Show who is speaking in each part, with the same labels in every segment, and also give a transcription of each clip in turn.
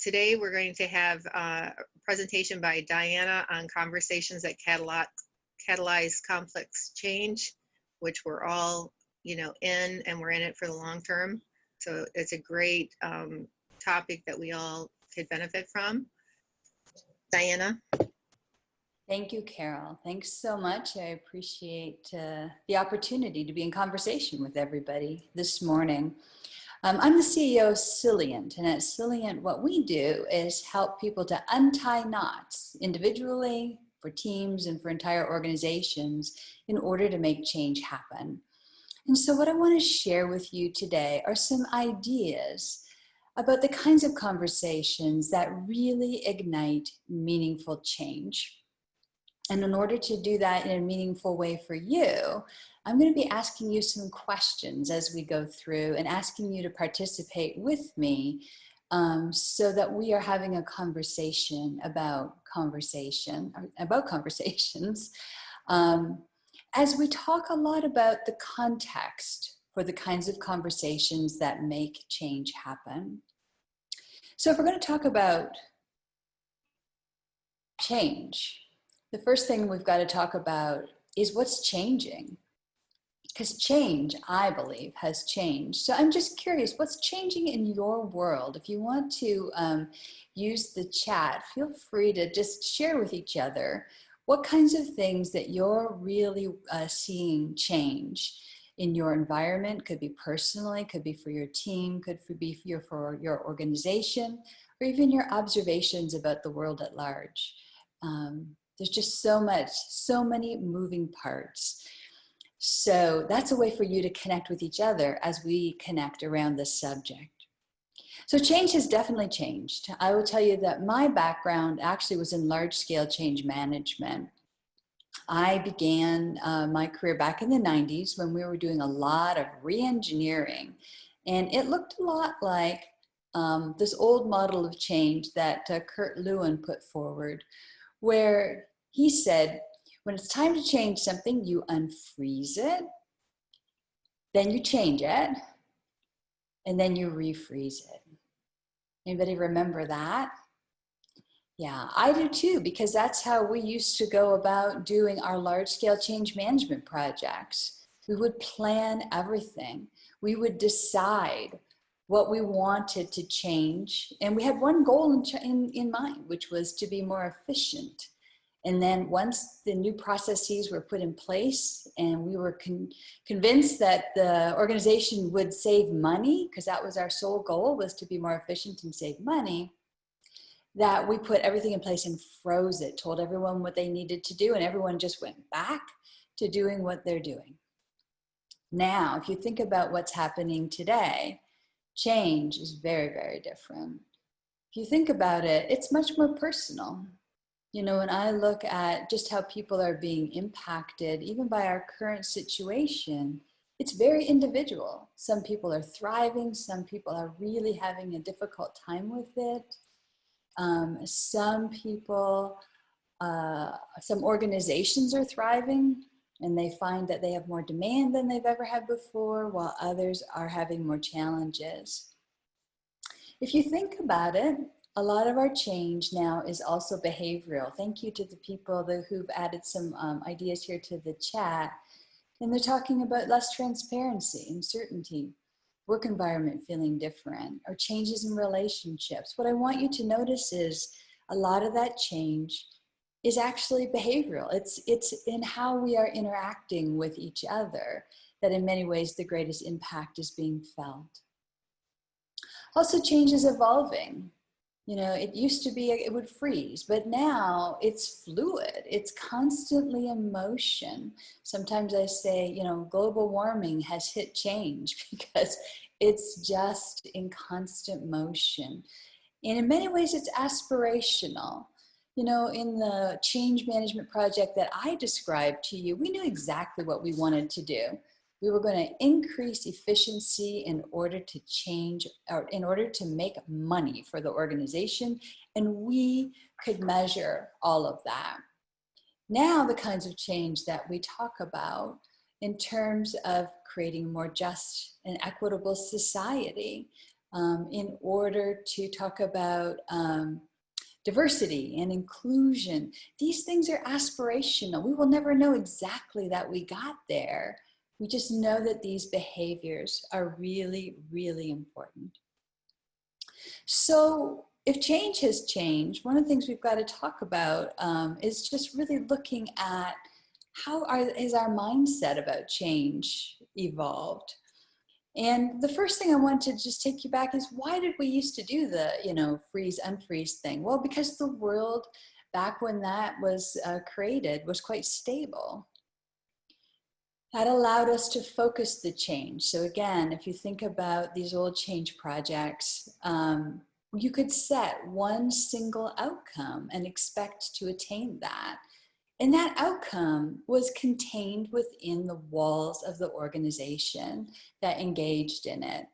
Speaker 1: today we're going to have a presentation by Dianna on conversations that catalyze complex change, which we're all, in, and we're in it for the long term. So it's a great topic that we all could benefit from. Dianna.
Speaker 2: Thank you, Carol. Thanks so much. I appreciate the opportunity to be in conversation with everybody this morning. I'm the CEO of Cylient, and at Cylient, what we do is help people to untie knots individually, for teams, and for entire organizations in order to make change happen. And so what I want to share with you today are some ideas about the kinds of conversations that really ignite meaningful change. And in order to do that in a meaningful way for you, I'm going to be asking you some questions as we go through and asking you to participate with me so that we are having a conversation about conversations as we talk a lot about the context for the kinds of conversations that make change happen. So if we're going to talk about change, the first thing we've got to talk about is what's changing. Because change, I believe, has changed. So I'm just curious, what's changing in your world? If you want to use the chat, feel free to just share with each other what kinds of things that you're really seeing change in your environment. Could be personally, could be for your team, could be for your organization, or even your observations about the world at large. There's just so many moving parts. So that's a way for you to connect with each other as we connect around this subject. So change has definitely changed. I will tell you that my background actually was in large-scale change management. I began my career back in the 90s when we were doing a lot of re-engineering. And it looked a lot like this old model of change that Kurt Lewin put forward, where he said, when it's time to change something, you unfreeze it, then you change it, and then you refreeze it. Anybody remember that? Yeah, I do too, because that's how we used to go about doing our large-scale change management projects. We would plan everything. We would decide what we wanted to change, and we had one goal in mind, which was to be more efficient. And then once the new processes were put in place and we were convinced that the organization would save money, because that was our sole goal, was to be more efficient and save money, that we put everything in place and froze it, told everyone what they needed to do, and everyone just went back to doing what they're doing. Now, if you think about what's happening today, change is very, very different. If you think about it, it's much more personal. When I look at just how people are being impacted, even by our current situation, it's very individual. Some people are thriving. Some people are really having a difficult time with it. Some organizations are thriving, and they find that they have more demand than they've ever had before, while others are having more challenges. If you think about it, a lot of our change now is also behavioral. Thank you to the people who've added some ideas here to the chat. And they're talking about less transparency, uncertainty, work environment feeling different, or changes in relationships. What I want you to notice is a lot of that change is actually behavioral. It's in how we are interacting with each other that in many ways the greatest impact is being felt. Also, change is evolving. It used to be it would freeze, but now it's fluid. It's constantly in motion. Sometimes I say, global warming has hit change because it's just in constant motion. And in many ways, it's aspirational. In the change management project that I described to you, we knew exactly what we wanted to do. We were going to increase efficiency in order to change, or in order to make money for the organization, and we could measure all of that. Now, the kinds of change that we talk about in terms of creating more just and equitable society, in order to talk about diversity and inclusion. These things are aspirational. We will never know exactly that we got there. We just know that these behaviors are really, really important. So if change has changed, one of the things we've got to talk about is just really looking at is our mindset about change evolved. And the first thing I want to just take you back is, why did we used to do the, freeze, unfreeze thing? Well, because the world back when that was created was quite stable. That allowed us to focus the change. So again, if you think about these old change projects, you could set one single outcome and expect to attain that. And that outcome was contained within the walls of the organization that engaged in it.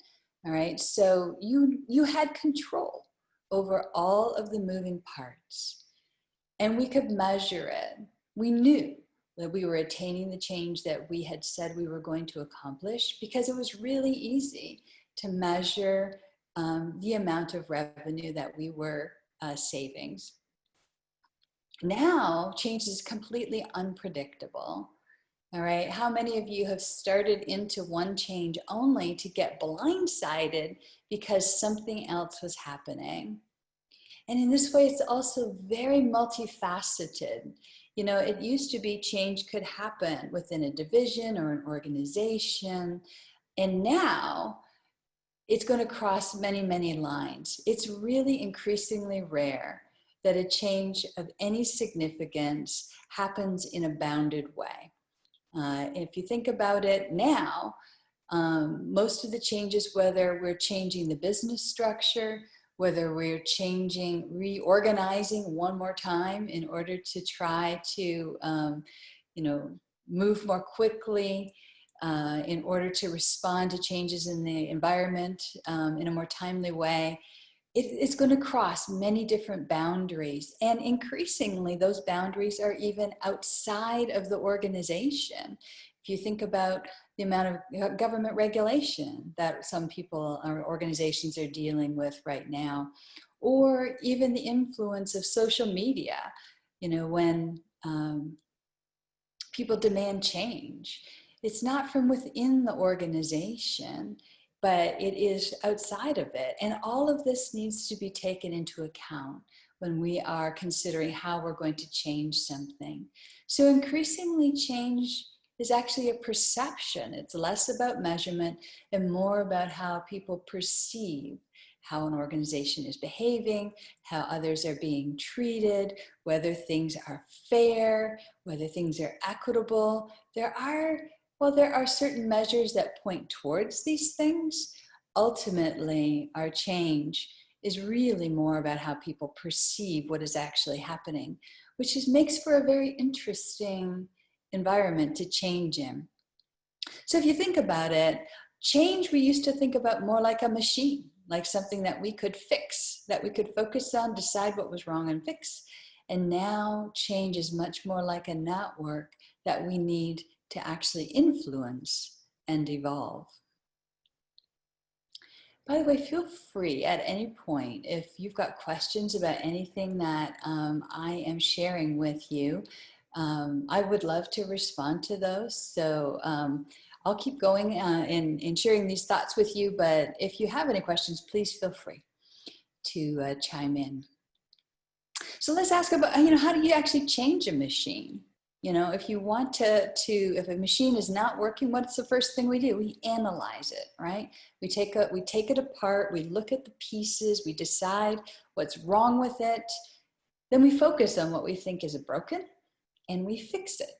Speaker 2: All right, so you had control over all of the moving parts, and we could measure it. We knew that we were attaining the change that we had said we were going to accomplish, because it was really easy to measure the amount of revenue that we were savings. Now, change is completely unpredictable. All right, how many of you have started into one change only to get blindsided because something else was happening? And in this way, it's also very multifaceted. It used to be change could happen within a division or an organization, and now it's going to cross many, many lines. It's really increasingly rare that a change of any significance happens in a bounded way. If you think about it now, most of the changes, whether we're changing the business structure, whether we're reorganizing one more time in order to try to, move more quickly, in order to respond to changes in the environment in a more timely way, it's going to cross many different boundaries. And increasingly, those boundaries are even outside of the organization. If you think about the amount of government regulation that some people or organizations are dealing with right now, or even the influence of social media, when people demand change, it's not from within the organization, but it is outside of it. And all of this needs to be taken into account when we are considering how we're going to change something. So increasingly, change is actually a perception. It's less about measurement and more about how people perceive how an organization is behaving, how others are being treated, whether things are fair, whether things are equitable. There are certain measures that point towards these things. Ultimately, our change is really more about how people perceive what is actually happening, which makes for a very interesting environment to change in. So if you think about it, change we used to think about more like a machine, like something that we could fix, that we could focus on, decide what was wrong and fix. And now change is much more like a network that we need to actually influence and evolve. By the way, feel free at any point, if you've got questions about anything that I am sharing with you, I would love to respond to those. So I'll keep going in sharing these thoughts with you, but if you have any questions, please feel free to chime in. So let's ask about, how do you actually change a machine? If you want if a machine is not working, what's the first thing we do? We analyze it, right? We take it apart, we look at the pieces, we decide what's wrong with it. Then we focus on what we think is broken and we fix it.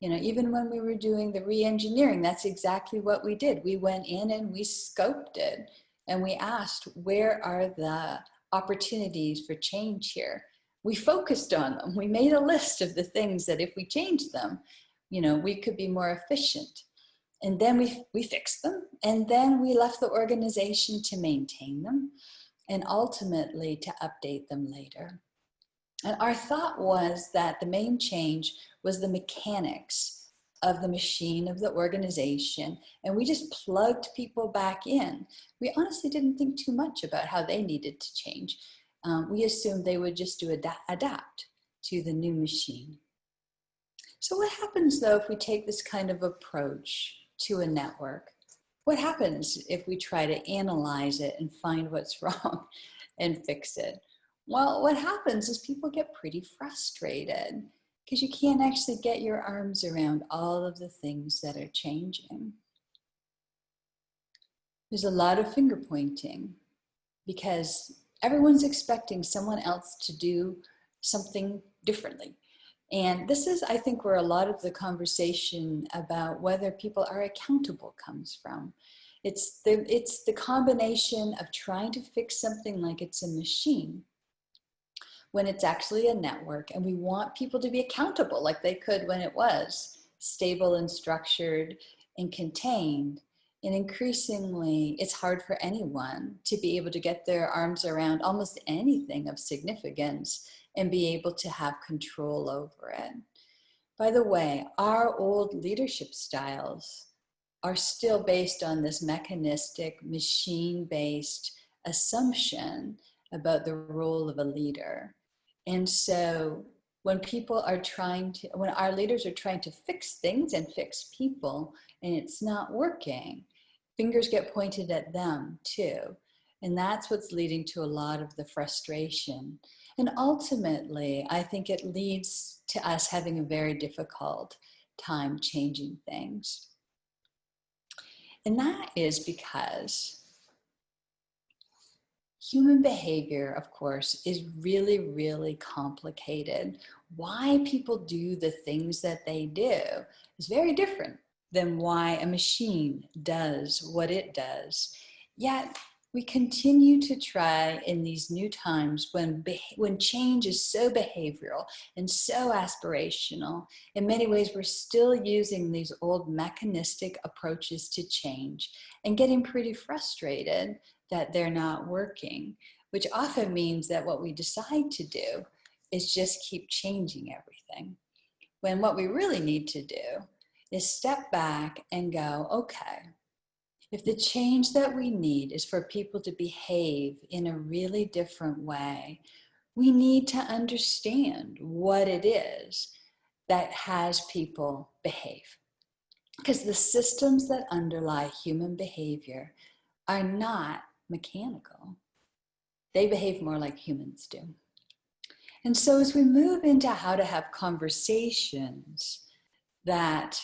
Speaker 2: Even when we were doing the re-engineering, that's exactly what we did. We went in and we scoped it and we asked, where are the opportunities for change here? We focused on them. We made a list of the things that if we changed them, we could be more efficient. And then we fixed them. And then we left the organization to maintain them and ultimately to update them later. And our thought was that the main change was the mechanics of the machine of the organization, and we just plugged people back in. We honestly didn't think too much about how they needed to change. We assumed they would just adapt to the new machine. So what happens though if we take this kind of approach to a network? What happens if we try to analyze it and find what's wrong and fix it? Well, what happens is people get pretty frustrated because you can't actually get your arms around all of the things that are changing. There's a lot of finger pointing because everyone's expecting someone else to do something differently. And this is, I think, where a lot of the conversation about whether people are accountable comes from. It's the combination of trying to fix something like it's a machine when it's actually a network, and we want people to be accountable like they could when it was stable and structured and contained. And increasingly, it's hard for anyone to be able to get their arms around almost anything of significance and be able to have control over it. By the way, our old leadership styles are still based on this mechanistic, machine-based assumption about the role of a leader. And so when when our leaders are trying to fix things and fix people and it's not working, fingers get pointed at them too. And that's what's leading to a lot of the frustration. And ultimately, I think it leads to us having a very difficult time changing things. And that is because human behavior, of course, is really, really complicated. Why people do the things that they do is very different than why a machine does what it does. Yet, we continue to try in these new times when change is so behavioral and so aspirational. In many ways, we're still using these old mechanistic approaches to change and getting pretty frustrated that they're not working, which often means that what we decide to do is just keep changing everything. When what we really need to do is step back and go, okay, if the change that we need is for people to behave in a really different way, we need to understand what it is that has people behave. Because the systems that underlie human behavior are not mechanical. They behave more like humans do. And so as we move into how to have conversations that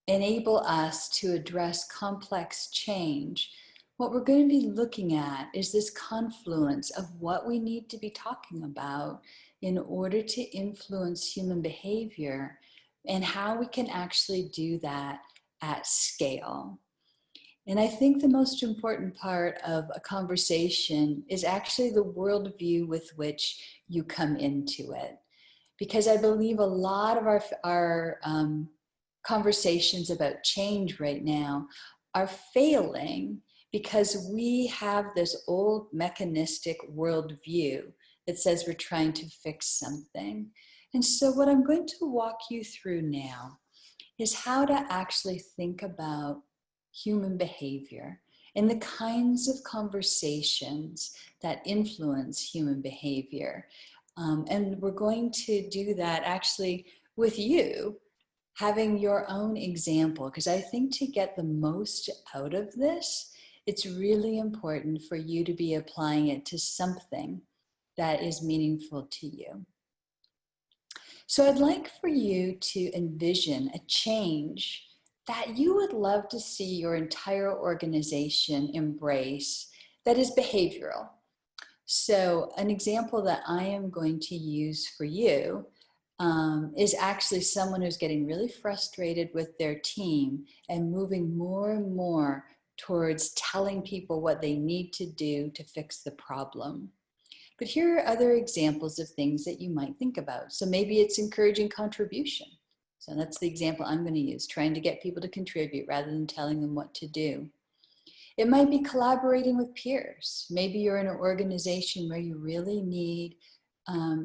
Speaker 2: enable us to address complex change, what we're going to be looking at is this confluence of what we need to be talking about in order to influence human behavior and how we can actually do that at scale. And I think the most important part of a conversation is actually the worldview with which you come into it. Because I believe a lot of our conversations about change right now are failing because we have this old mechanistic worldview that says we're trying to fix something. And so what I'm going to walk you through now is how to actually think about human behavior and the kinds of conversations that influence human behavior. And we're going to do that actually with you having your own example, because I think to get the most out of this, it's really important for you to be applying it to something that is meaningful to you. So I'd like for you to envision a change that you would love to see your entire organization embrace that is behavioral. So an example that I am going to use for you is actually someone who's getting really frustrated with their team and moving more and more towards telling people what they need to do to fix the problem. But here are other examples of things that you might think about. So maybe it's encouraging contribution. So that's the example I'm going to use, trying to get people to contribute rather than telling them what to do. It might be collaborating with peers. Maybe you're in an organization where you really need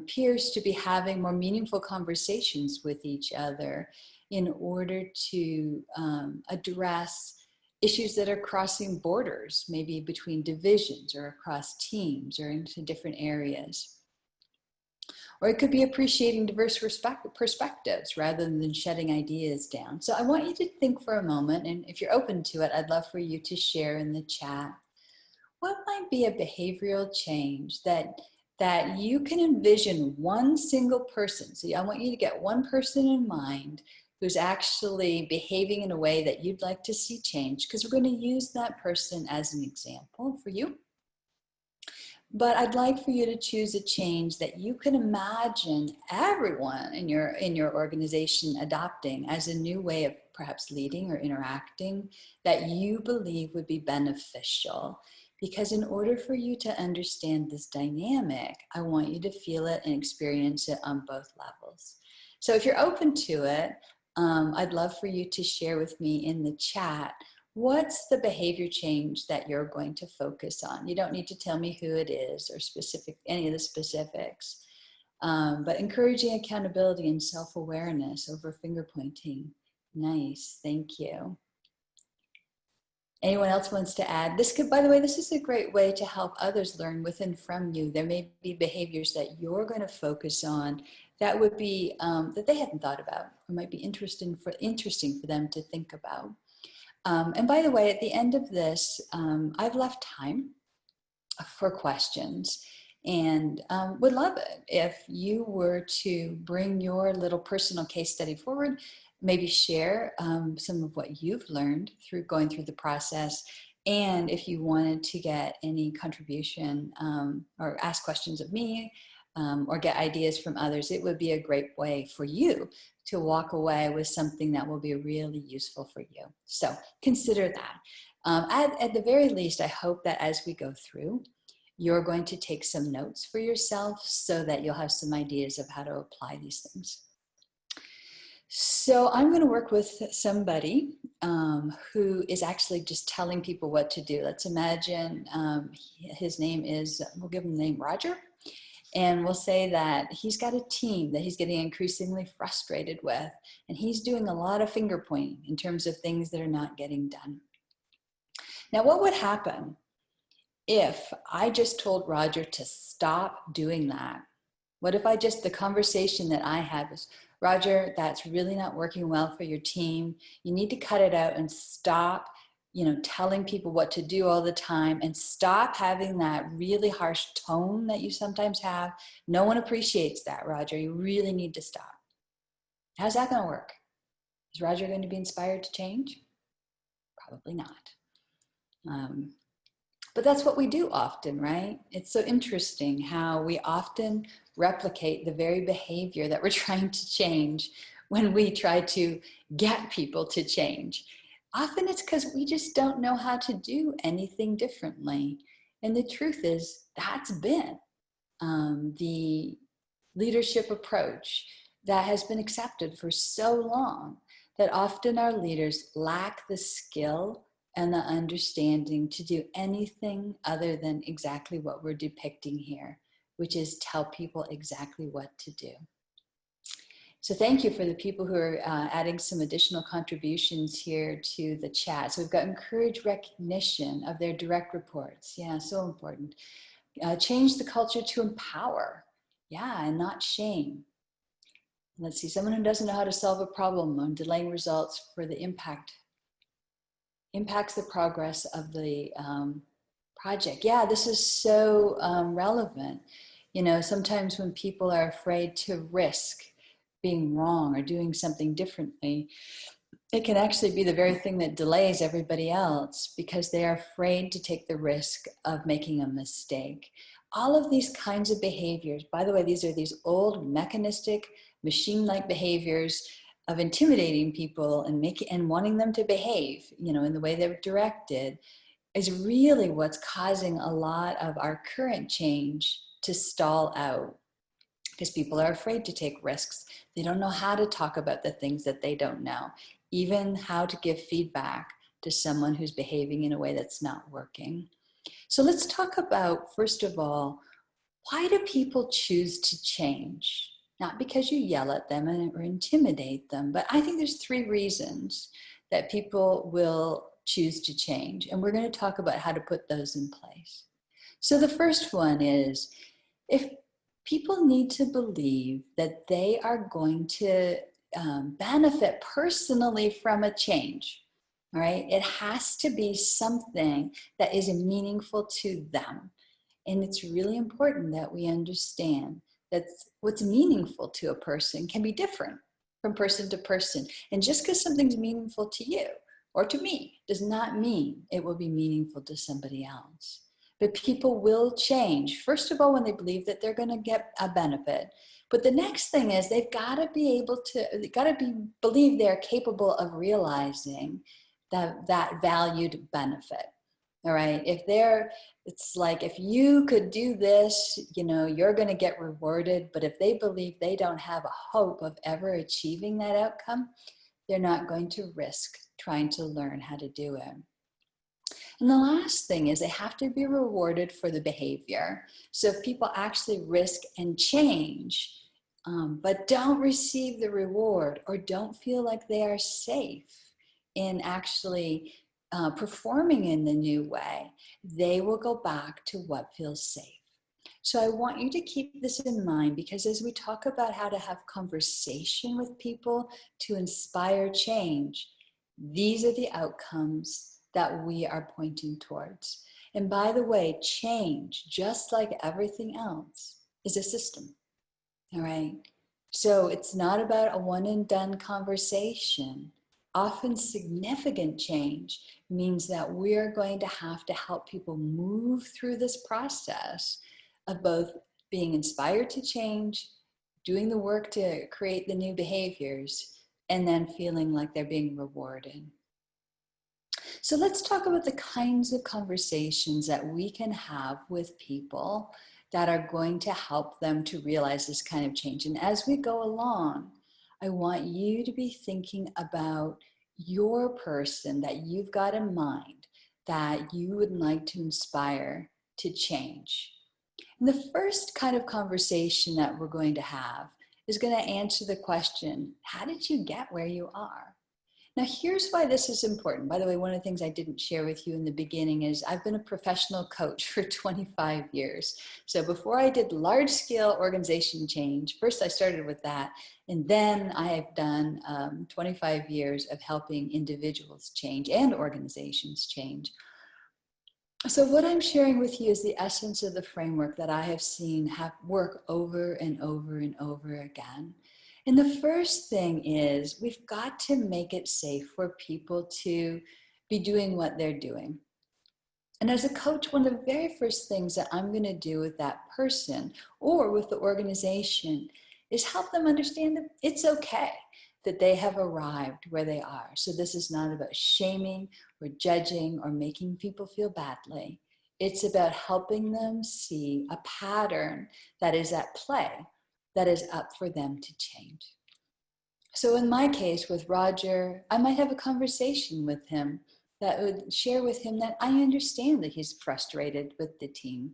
Speaker 2: peers to be having more meaningful conversations with each other. in order to address issues that are crossing borders, maybe between divisions or across teams or into different areas. Or it could be appreciating diverse perspectives rather than shutting ideas down. So I want you to think for a moment, and if you're open to it, I'd love for you to share in the chat. What might be a behavioral change that you can envision one single person? So I want you to get one person in mind who's actually behaving in a way that you'd like to see change, because we're going to use that person as an example for you. But I'd like for you to choose a change that you can imagine everyone in your organization adopting as a new way of perhaps leading or interacting that you believe would be beneficial. Because in order for you to understand this dynamic, I want you to feel it and experience it on both levels. So if you're open to it, I'd love for you to share with me in the chat, what's the behavior change that you're going to focus on? You don't need to tell me who it is or any of the specifics, but encouraging accountability and self-awareness over finger pointing. Nice, thank you. Anyone else wants to add? By the way, this is a great way to help others learn with and from you. There may be behaviors that you're going to focus on that would be, that they hadn't thought about, or might be interesting for them to think about. And by the way, at the end of this, I've left time for questions, and would love it if you were to bring your little personal case study forward, maybe share some of what you've learned through going through the process. And if you wanted to get any contribution or ask questions of me or get ideas from others, it would be a great way for you to walk away with something that will be really useful for you. So consider that. At the very least, I hope that as we go through, you're going to take some notes for yourself so that you'll have some ideas of how to apply these things. So I'm going to work with somebody who is actually just telling people what to do. Let's imagine his name is, we'll give him the name Roger. And we'll say that he's got a team that he's getting increasingly frustrated with, and he's doing a lot of finger pointing in terms of things that are not getting done. Now, what would happen if I just told Roger to stop doing that? What if the conversation that I had was, Roger, that's really not working well for your team. You need to cut it out and stop telling people what to do all the time, and stop having that really harsh tone that you sometimes have. No one appreciates that, Roger. You really need to stop. How's that going to work? Is Roger going to be inspired to change? Probably not. But that's what we do often, right? It's so interesting how we often replicate the very behavior that we're trying to change when we try to get people to change. Often it's because we just don't know how to do anything differently. And the truth is, that's been the leadership approach that has been accepted for so long, that often our leaders lack the skill and the understanding to do anything other than exactly what we're depicting here, which is tell people exactly what to do. So thank you for the people who are adding some additional contributions here to the chat. So we've got encourage recognition of their direct reports. Yeah, so important. Change the culture to empower. Yeah, and not shame. Let's see, someone who doesn't know how to solve a problem on delaying results for the impacts the progress of the project. Yeah, this is so relevant. Sometimes when people are afraid to risk being wrong or doing something differently, it can actually be the very thing that delays everybody else, because they are afraid to take the risk of making a mistake. All of these kinds of behaviors, by the way, these are these old mechanistic, machine-like behaviors of intimidating people and wanting them to behave, in the way they're directed, is really what's causing a lot of our current change to stall out. Because people are afraid to take risks. They don't know how to talk about the things that they don't know, even how to give feedback to someone who's behaving in a way that's not working. So let's talk about, first of all, why do people choose to change? not because you yell at them or intimidate them, but I think there's 3 reasons that people will choose to change. And we're going to talk about how to put those in place. So the first one is, if people need to believe that they are going to benefit personally from a change, all right? It has to be something that is meaningful to them. And it's really important that we understand that what's meaningful to a person can be different from person to person. And just because something's meaningful to you or to me does not mean it will be meaningful to somebody else. But people will change, first of all, when they believe that they're going to get a benefit. But the next thing is they've got to be able to, they've got to believe they're capable of realizing that valued benefit. All right. It's like, if you could do this, you're going to get rewarded. But if they believe they don't have a hope of ever achieving that outcome, they're not going to risk trying to learn how to do it. And the last thing is they have to be rewarded for the behavior. So if people actually risk and change, but don't receive the reward or don't feel like they are safe in actually performing in the new way, they will go back to what feels safe. So I want you to keep this in mind, because as we talk about how to have conversation with people to inspire change, these are the outcomes that we are pointing towards. And by the way, change, just like everything else, is a system. All right. So it's not about a one and done conversation. Often significant change means that we're going to have to help people move through this process of both being inspired to change, doing the work to create the new behaviors, and then feeling like they're being rewarded. So let's talk about the kinds of conversations that we can have with people that are going to help them to realize this kind of change. And as we go along, I want you to be thinking about your person that you've got in mind that you would like to inspire to change. And the first kind of conversation that we're going to have is going to answer the question, how did you get where you are? Now, here's why this is important. By the way, one of the things I didn't share with you in the beginning is I've been a professional coach for 25 years. So before I did large-scale organization change, first I started with that, and then I have done 25 years of helping individuals change and organizations change. So what I'm sharing with you is the essence of the framework that I have seen work over and over and over again. And the first thing is we've got to make it safe for people to be doing what they're doing. And as a coach, one of the very first things that I'm going to do with that person or with the organization is help them understand that it's okay that they have arrived where they are. So this is not about shaming or judging or making people feel badly. It's about helping them see a pattern that is at play, that is up for them to change. So in my case with Roger, I might have a conversation with him that would share with him that I understand that he's frustrated with the team.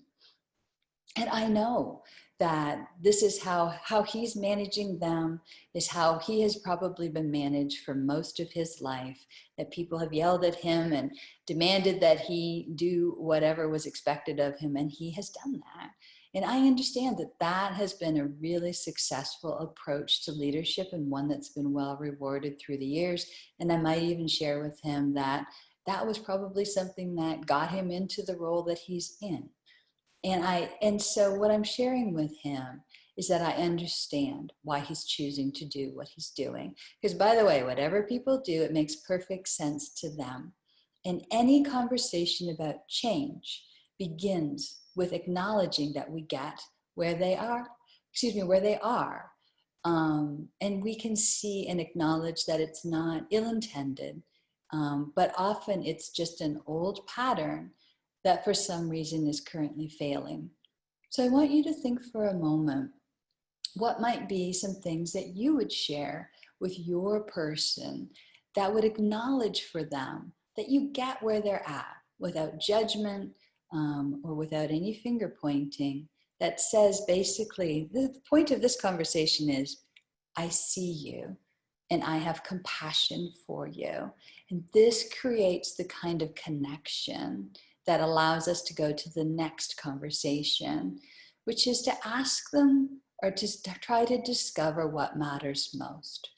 Speaker 2: And I know that this is how he's managing them, is how he has probably been managed for most of his life, that people have yelled at him and demanded that he do whatever was expected of him, and he has done that. And I understand that that has been a really successful approach to leadership and one that's been well rewarded through the years. And I might even share with him that that was probably something that got him into the role that he's in. And so what I'm sharing with him is that I understand why he's choosing to do what he's doing. Because by the way, whatever people do, it makes perfect sense to them. And any conversation about change begins with acknowledging that we get where they are, where they are. And we can see and acknowledge that it's not ill-intended, but often it's just an old pattern that for some reason is currently failing. So I want you to think for a moment, what might be some things that you would share with your person that would acknowledge for them that you get where they're at without judgment or without any finger pointing, that says basically, the point of this conversation is, I see you and I have compassion for you. And this creates the kind of connection that allows us to go to the next conversation, which is to ask them or to try to discover what matters most.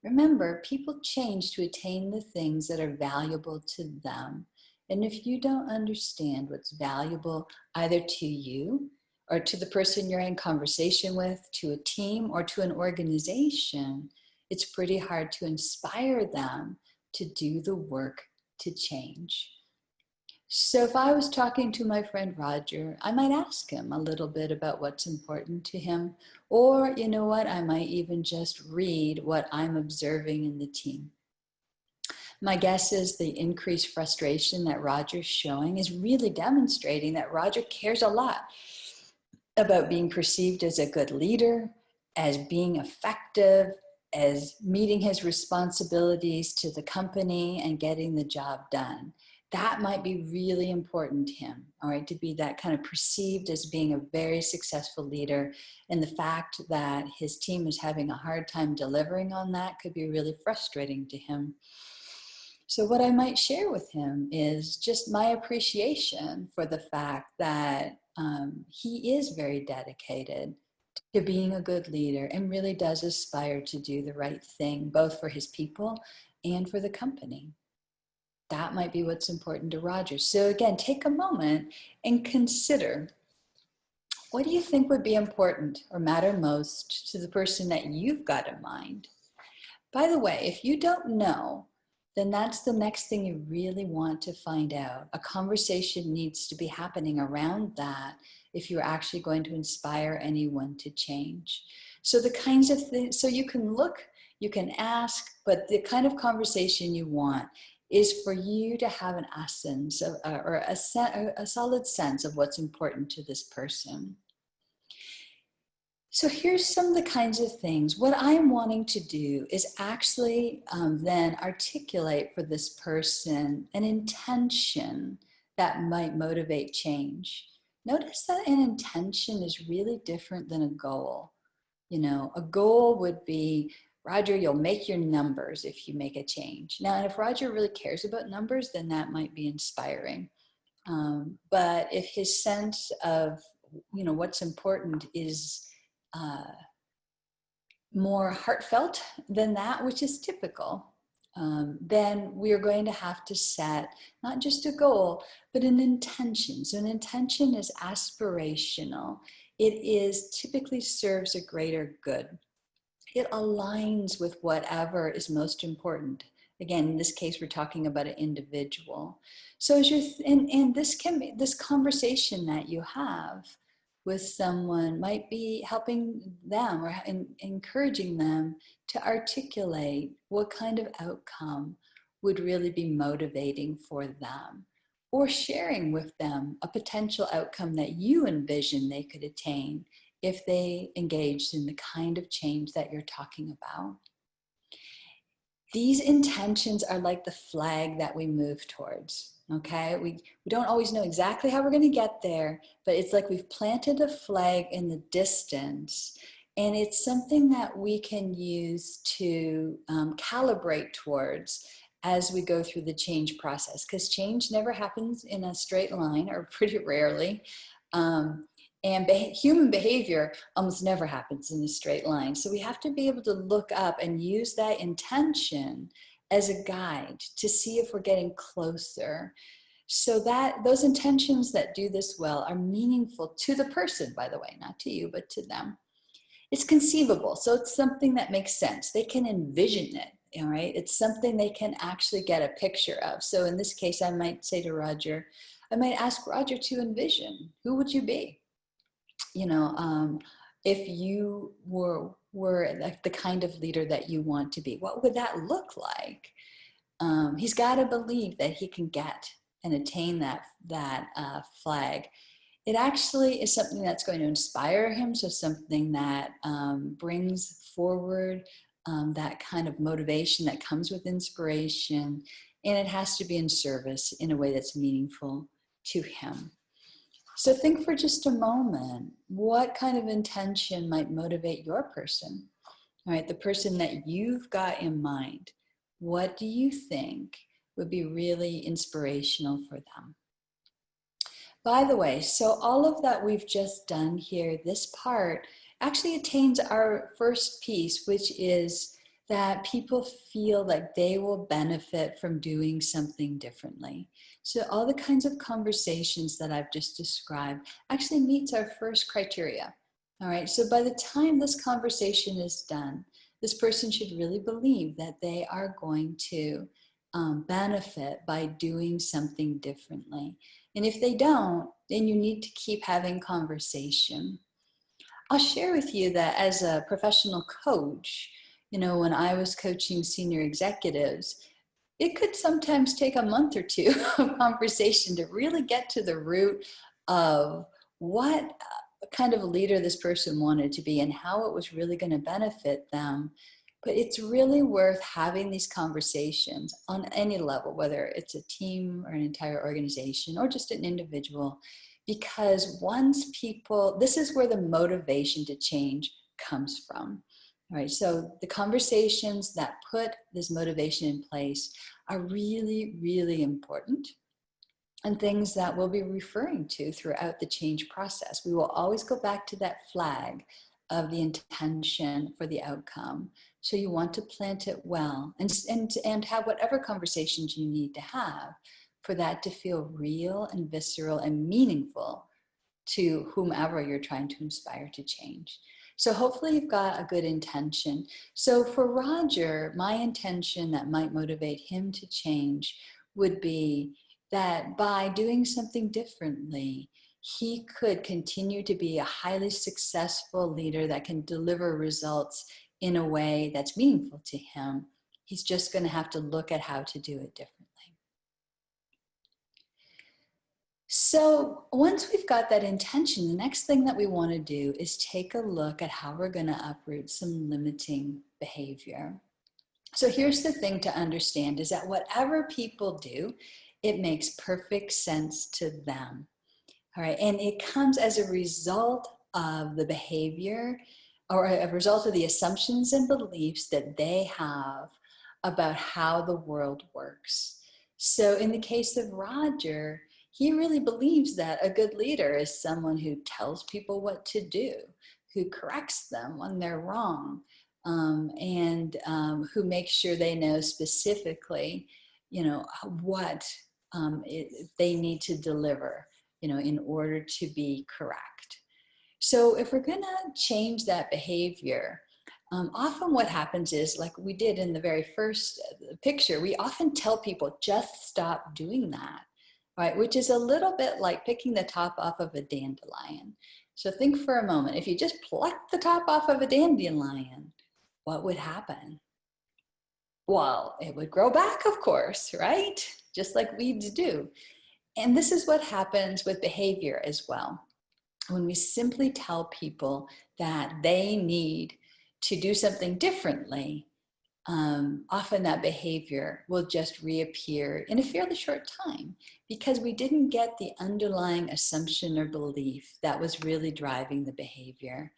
Speaker 2: Remember, people change to attain the things that are valuable to them. And if you don't understand what's valuable either to you or to the person you're in conversation with, to a team or to an organization, it's pretty hard to inspire them to do the work to change. So if I was talking to my friend Roger, I might ask him a little bit about what's important to him. Or, you know what, I might even just read what I'm observing in the team. My guess is the increased frustration that Roger's showing is really demonstrating that Roger cares a lot about being perceived as a good leader, as being effective, as meeting his responsibilities to the company and getting the job done. That might be really important to him, all right, to be that kind of perceived as being a very successful leader. And the fact that his team is having a hard time delivering on that could be really frustrating to him. So what I might share with him is just my appreciation for the fact that he is very dedicated to being a good leader and really does aspire to do the right thing, both for his people and for the company. That might be what's important to Roger. So again, take a moment and consider, what do you think would be important or matter most to the person that you've got in mind? By the way, if you don't know, then that's the next thing you really want to find out. A conversation needs to be happening around that if you're actually going to inspire anyone to change. So the kinds of things, so you can look, you can ask, but the kind of conversation you want is for you to have an essence of, or a solid sense of what's important to this person. So here's some of the kinds of things. What I'm wanting to do is actually then articulate for this person an intention that might motivate change. Notice that an intention is really different than a goal. You know, a goal would be, Roger, you'll make your numbers if you make a change. Now, and if Roger really cares about numbers, then that might be inspiring. But if his sense of, you know, what's important is more heartfelt than that, which is typical, then we are going to have to set not just a goal, but an intention. So an intention is aspirational. It is typically serves a greater good. It aligns with whatever is most important. Again, in this case, we're talking about an individual. So as you're, and this can be, this conversation that you have with someone might be helping them or encouraging them to articulate what kind of outcome would really be motivating for them, or sharing with them a potential outcome that you envision they could attain if they engaged in the kind of change that you're talking about. These intentions are like the flag that we move towards. Okay, we don't always know exactly how we're going to get there, but it's like we've planted a flag in the distance, and it's something that we can use to calibrate towards as we go through the change process, because change never happens in a straight line, or pretty rarely. And human behavior almost never happens in a straight line. So we have to be able to look up and use that intention as a guide to see if we're getting closer. So that those intentions that do this well are meaningful to the person, by the way, not to you, but to them. It's conceivable. So it's something that makes sense. They can envision it, all right? It's something they can actually get a picture of. So in this case, I might say to Roger, I might ask Roger to envision, who would you be? You know, if you were like the kind of leader that you want to be, what would that look like? He's got to believe that he can get and attain that flag. It actually is something that's going to inspire him. So something that brings forward that kind of motivation that comes with inspiration. And it has to be in service in a way that's meaningful to him. So think for just a moment, what kind of intention might motivate your person? All right, the person that you've got in mind. What do you think would be really inspirational for them? By the way, so all of that we've just done here, this part, actually attains our first piece, which is that people feel like they will benefit from doing something differently. So all the kinds of conversations that I've just described actually meets our first criteria. All right, so by the time this conversation is done, this person should really believe that they are going to benefit by doing something differently. And if they don't, then you need to keep having conversation. I'll share with you that as a professional coach, when I was coaching senior executives, it could sometimes take a month or two of conversation to really get to the root of what kind of leader this person wanted to be and how it was really going to benefit them. But it's really worth having these conversations on any level, whether it's a team or an entire organization or just an individual, because once people, this is where the motivation to change comes from. All right, so the conversations that put this motivation in place are really, really important, and things that we'll be referring to throughout the change process. We will always go back to that flag of the intention for the outcome. So you want to plant it well and have whatever conversations you need to have for that to feel real and visceral and meaningful to whomever you're trying to inspire to change. So hopefully you've got a good intention. So for Roger, my intention that might motivate him to change would be that by doing something differently, he could continue to be a highly successful leader that can deliver results in a way that's meaningful to him. He's just going to have to look at how to do it differently. So once we've got that intention, the next thing that we want to do is take a look at how we're going to uproot some limiting behavior. So here's the thing to understand is that whatever people do, it makes perfect sense to them. All right, and it comes as a result of the behavior or a result of the assumptions and beliefs that they have about how the world works. So in the case of Roger, he really believes that a good leader is someone who tells people what to do, who corrects them when they're wrong, and who makes sure they know specifically, what they need to deliver, in order to be correct. So if we're gonna change that behavior, often what happens is, like we did in the very first picture, we often tell people, just stop doing that, right? Which is a little bit like picking the top off of a dandelion. So think for a moment, if you just pluck the top off of a dandelion, what would happen? Well, it would grow back, of course, right? Just like weeds do. And this is what happens with behavior as well. When we simply tell people that they need to do something differently, often that behavior will just reappear in a fairly short time because we didn't get the underlying assumption or belief that was really driving the behavior.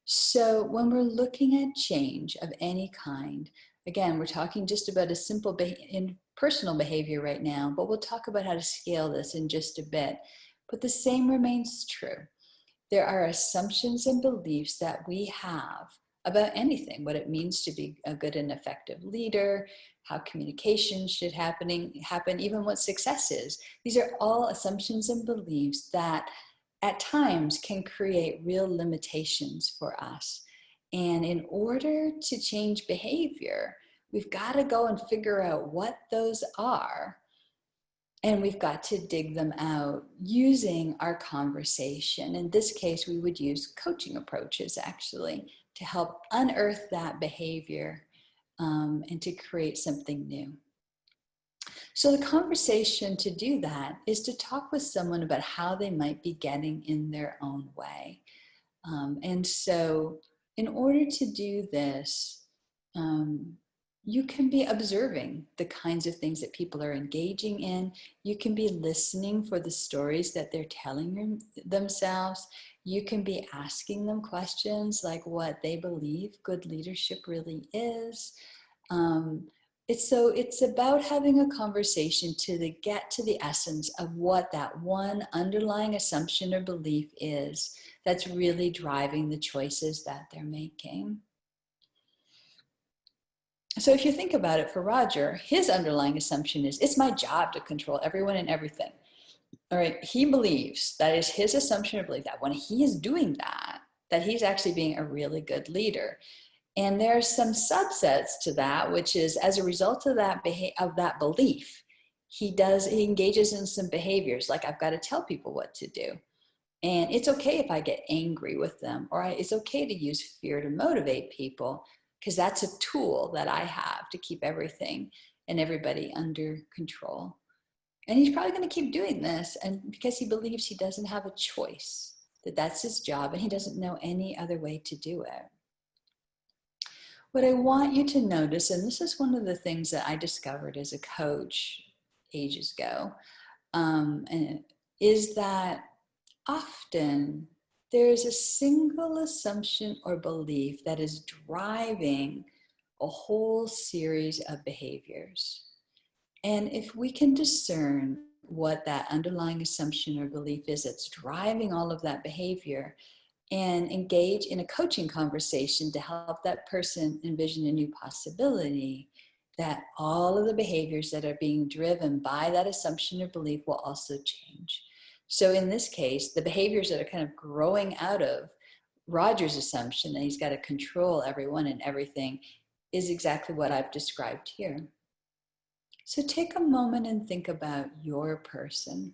Speaker 2: So when we're looking at change of any kind, again, we're talking just about a simple personal behavior right now, but we'll talk about how to scale this in just a bit. But the same remains true. There are assumptions and beliefs that we have about anything, what it means to be a good and effective leader, how communication should happen, even what success is. These are all assumptions and beliefs that at times can create real limitations for us. And in order to change behavior, we've got to go and figure out what those are. And we've got to dig them out using our conversation. In this case, we would use coaching approaches actually to help unearth that behavior and to create something new. So the conversation to do that is to talk with someone about how they might be getting in their own way. And so in order to do this, you can be observing the kinds of things that people are engaging in. You can be listening for the stories that they're telling themselves. You can be asking them questions like what they believe good leadership really is. It's about having a conversation to get to the essence of what that one underlying assumption or belief is that's really driving the choices that they're making. So if you think about it, for Roger, his underlying assumption is, it's my job to control everyone and everything. All right, he believes, that is his assumption or belief, that when he is doing that, that he's actually being a really good leader. And there's some subsets to that, which is as a result of that belief, he engages in some behaviors, like I've got to tell people what to do. And it's okay if I get angry with them, or it's okay to use fear to motivate people, because that's a tool that I have to keep everything and everybody under control. And he's probably going to keep doing this, and because he believes he doesn't have a choice, that that's his job and he doesn't know any other way to do it. What I want you to notice, and this is one of the things that I discovered as a coach ages ago, is that often there's a single assumption or belief that is driving a whole series of behaviors. And if we can discern what that underlying assumption or belief is that's driving all of that behavior, and engage in a coaching conversation to help that person envision a new possibility, that all of the behaviors that are being driven by that assumption or belief will also change. So in this case, the behaviors that are kind of growing out of Roger's assumption that he's got to control everyone and everything is exactly what I've described here. So take a moment and think about your person.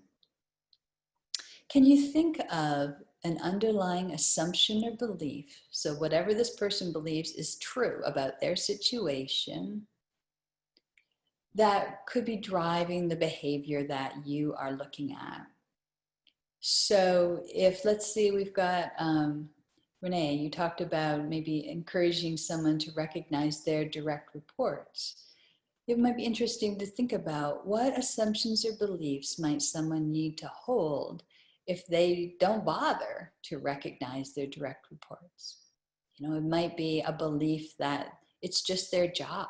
Speaker 2: Can you think of an underlying assumption or belief, so whatever this person believes is true about their situation, that could be driving the behavior that you are looking at? So if, let's see, we've got Renee, you talked about maybe encouraging someone to recognize their direct reports. It might be interesting to think about what assumptions or beliefs might someone need to hold if they don't bother to recognize their direct reports. You know, it might be a belief that it's just their job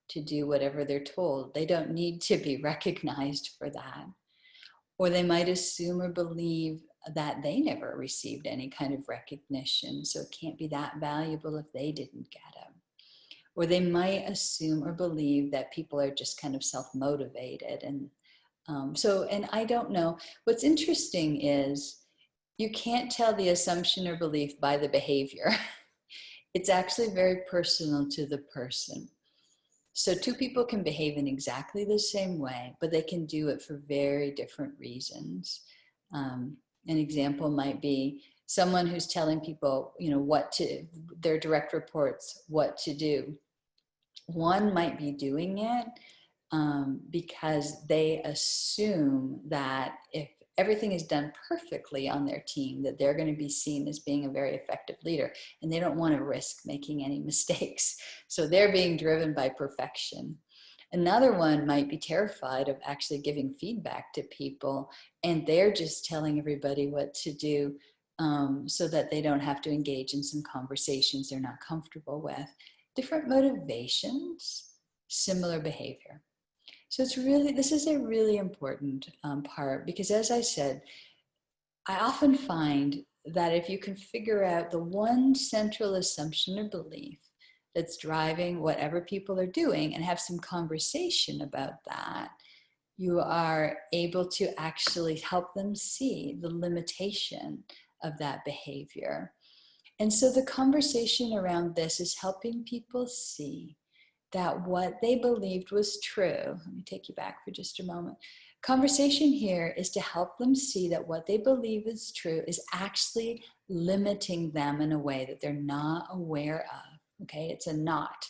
Speaker 2: to do whatever they're told. They don't need to be recognized for that. Or they might assume or believe that they never received any kind of recognition, so it can't be that valuable if they didn't get it. Or they might assume or believe that people are just kind of self-motivated. And and I don't know. What's interesting is you can't tell the assumption or belief by the behavior. It's actually very personal to the person. So two people can behave in exactly the same way, but they can do it for very different reasons. An example might be someone who's telling people, you know, their direct reports, what to do. One might be doing it because they assume that if everything is done perfectly on their team, that they're going to be seen as being a very effective leader, and they don't want to risk making any mistakes. So they're being driven by perfection. Another one might be terrified of actually giving feedback to people, and they're just telling everybody what to do so that they don't have to engage in some conversations they're not comfortable with. Different motivations, similar behavior. So this is a really important part, because as I said, I often find that if you can figure out the one central assumption or belief that's driving whatever people are doing and have some conversation about that, you are able to actually help them see the limitation of that behavior. And so the conversation around this is helping people see that what they believed was true. Let me take you back for just a moment. Conversation here is to help them see that what they believe is true is actually limiting them in a way that they're not aware of. Okay, it's a not.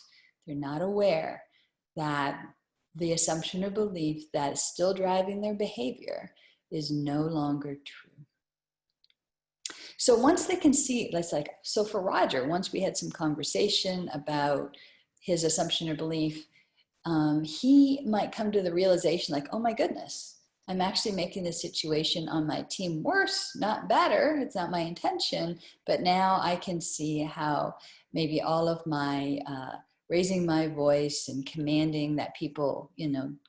Speaker 2: They're not aware that the assumption or belief that is still driving their behavior is no longer true. So once they can see, so for Roger, once we had some conversation about his assumption or belief, he might come to the realization like, oh my goodness, I'm actually making the situation on my team worse, not better. It's not my intention, but now I can see how maybe all of my raising my voice and commanding that people,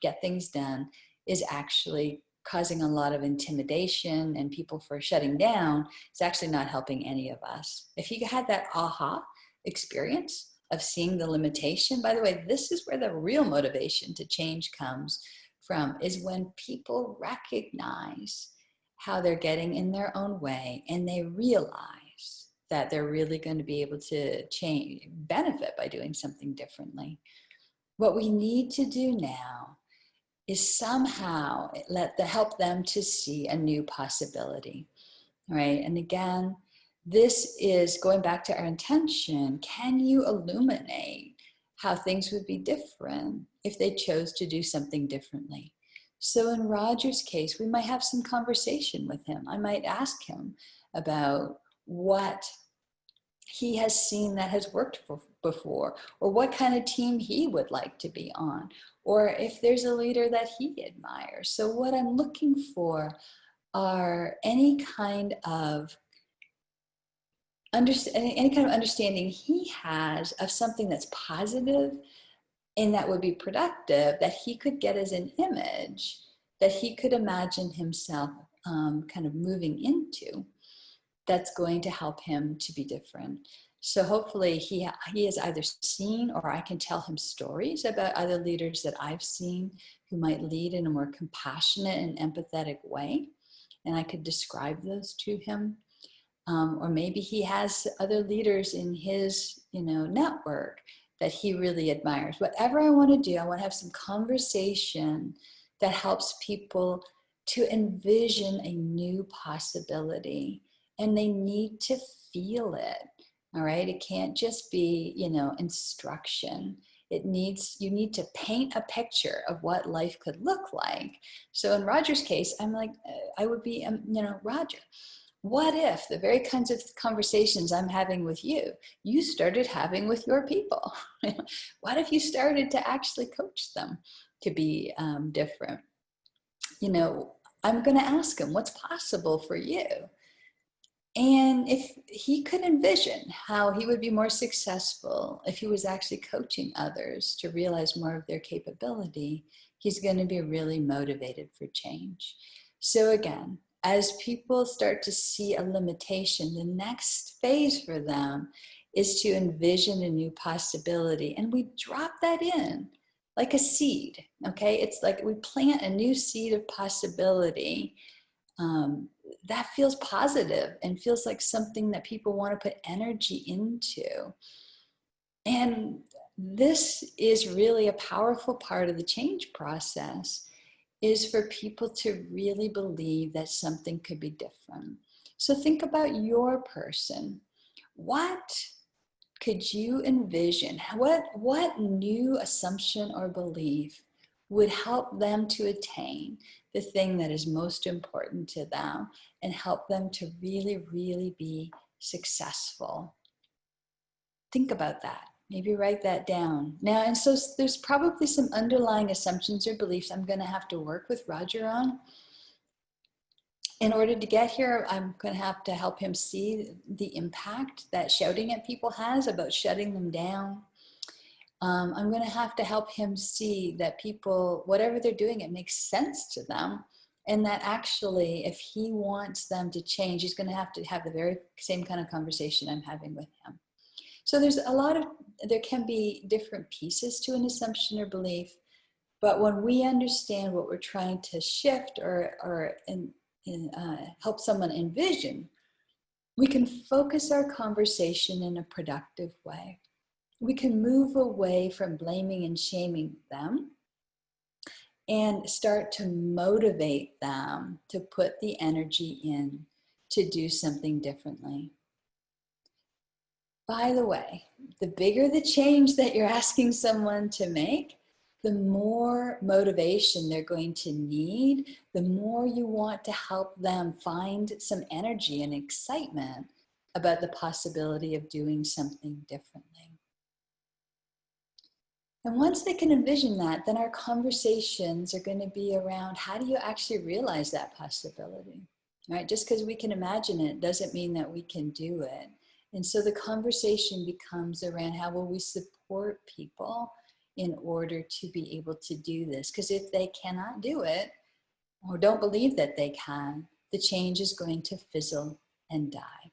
Speaker 2: get things done is actually causing a lot of intimidation and people for shutting down. It's actually not helping any of us. If you had that aha experience of seeing the limitation, by the way, this is where the real motivation to change comes from, is when people recognize how they're getting in their own way and they realize that they're really going to be able to change, benefit by doing something differently. What we need to do now is somehow help them to see a new possibility, right? And again, this is going back to our intention. Can you illuminate how things would be different if they chose to do something differently? So in Roger's case, we might have some conversation with him. I might ask him about what he has seen that has worked before, or what kind of team he would like to be on, or if there's a leader that he admires. So what I'm looking for are any kind of understanding he has of something that's positive and that would be productive, that he could get as an image, that he could imagine himself kind of moving into, that's going to help him to be different. So hopefully he has either seen, or I can tell him stories about other leaders that I've seen who might lead in a more compassionate and empathetic way. And I could describe those to him. Or maybe he has other leaders in his, network that he really admires. Whatever I want to do, I want to have some conversation that helps people to envision a new possibility, and they need to feel it. All right. It can't just be, instruction. You need to paint a picture of what life could look like. So in Roger's case, I'm like, I would be, Roger, what if the very kinds of conversations I'm having with you, you started having with your people? What if you started to actually coach them to be different? I'm going to ask him, what's possible for you? And if he could envision how he would be more successful if he was actually coaching others to realize more of their capability, he's going to be really motivated for change. So again, as people start to see a limitation, the next phase for them is to envision a new possibility. And we drop that in like a seed, okay? It's like we plant a new seed of possibility. That feels positive and feels like something that people want to put energy into. And this is really a powerful part of the change process, is for people to really believe that something could be different. So think about your person. What could you envision? What new assumption or belief would help them to attain the thing that is most important to them and help them to really, really be successful? Think about that. Maybe write that down. Now, and so there's probably some underlying assumptions or beliefs I'm going to have to work with Roger on. In order to get here, I'm going to have to help him see the impact that shouting at people has, about shutting them down. I'm going to have to help him see that people, whatever they're doing, it makes sense to them. And that actually, if he wants them to change, he's going to have the very same kind of conversation I'm having with him. So there can be different pieces to an assumption or belief, but when we understand what we're trying to shift or help someone envision, we can focus our conversation in a productive way. We can move away from blaming and shaming them and start to motivate them to put the energy in to do something differently. By the way, the bigger the change that you're asking someone to make, the more motivation they're going to need, the more you want to help them find some energy and excitement about the possibility of doing something differently. And once they can envision that, then our conversations are going to be around how do you actually realize that possibility, right? Just because we can imagine it doesn't mean that we can do it. And so the conversation becomes around how will we support people in order to be able to do this? Because if they cannot do it or don't believe that they can, the change is going to fizzle and die.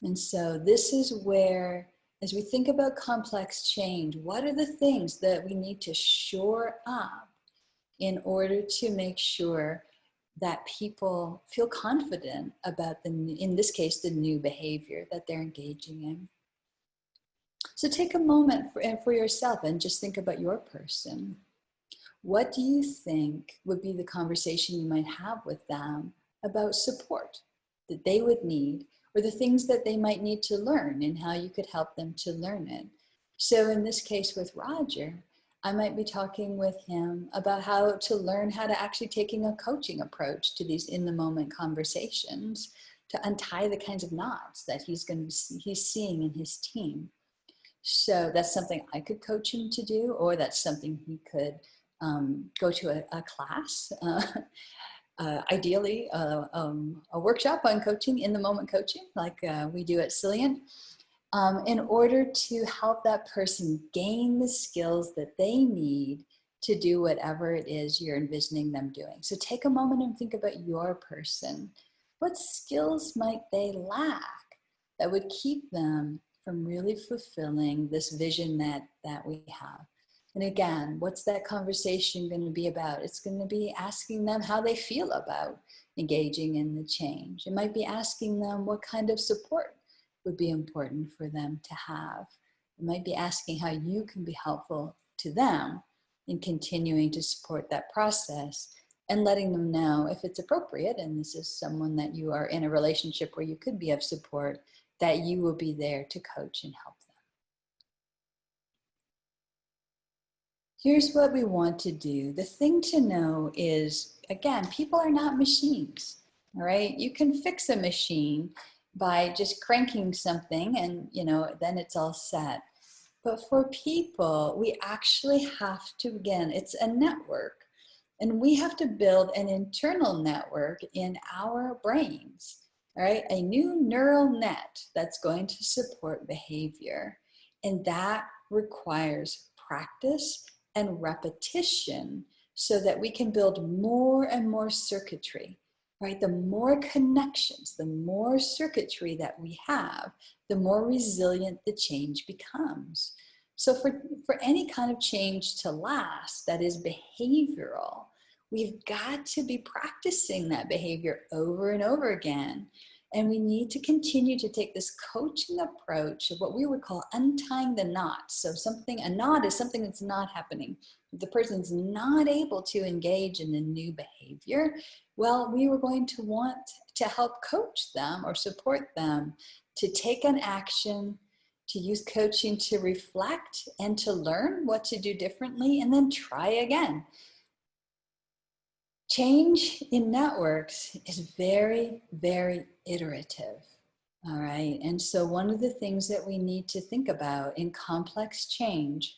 Speaker 2: And so this is where, as we think about complex change, what are the things that we need to shore up in order to make sure that people feel confident about in this case, the new behavior that they're engaging in? So take a moment for yourself and just think about your person. What do you think would be the conversation you might have with them about support that they would need, or the things that they might need to learn and how you could help them to learn it? So in this case with Roger, I might be talking with him about how to learn how to actually taking a coaching approach to these in the moment conversations to untie the kinds of knots that he's seeing in his team. So that's something I could coach him to do, or that's something he could go to a class, ideally a workshop on coaching, in the moment coaching, like we do at Cylient, in order to help that person gain the skills that they need to do whatever it is you're envisioning them doing. So take a moment and think about your person. What skills might they lack that would keep them from really fulfilling this vision that we have? And again, what's that conversation going to be about? It's going to be asking them how they feel about engaging in the change. It might be asking them what kind of support would be important for them to have. It might be asking how you can be helpful to them in continuing to support that process, and letting them know if it's appropriate, and this is someone that you are in a relationship where you could be of support, that you will be there to coach and help them. Here's what we want to do. The thing to know is, again, people are not machines, all right? You can fix a machine by just cranking something and, then it's all set. But for people, we actually have to, again, it's a network. And we have to build an internal network in our brains, all right? A new neural net that's going to support behavior. And that requires practice and repetition so that we can build more and more circuitry, right? The more connections, the more circuitry that we have, the more resilient the change becomes. So for any kind of change to last that is behavioral, we've got to be practicing that behavior over and over again. And we need to continue to take this coaching approach of what we would call untying the knots. So a knot is something that's not happening. If the person's not able to engage in the new behavior, well, we were going to want to help coach them or support them to take an action, to use coaching to reflect and to learn what to do differently, and then try again. Change in networks is very, very iterative, all right? And so one of the things that we need to think about in complex change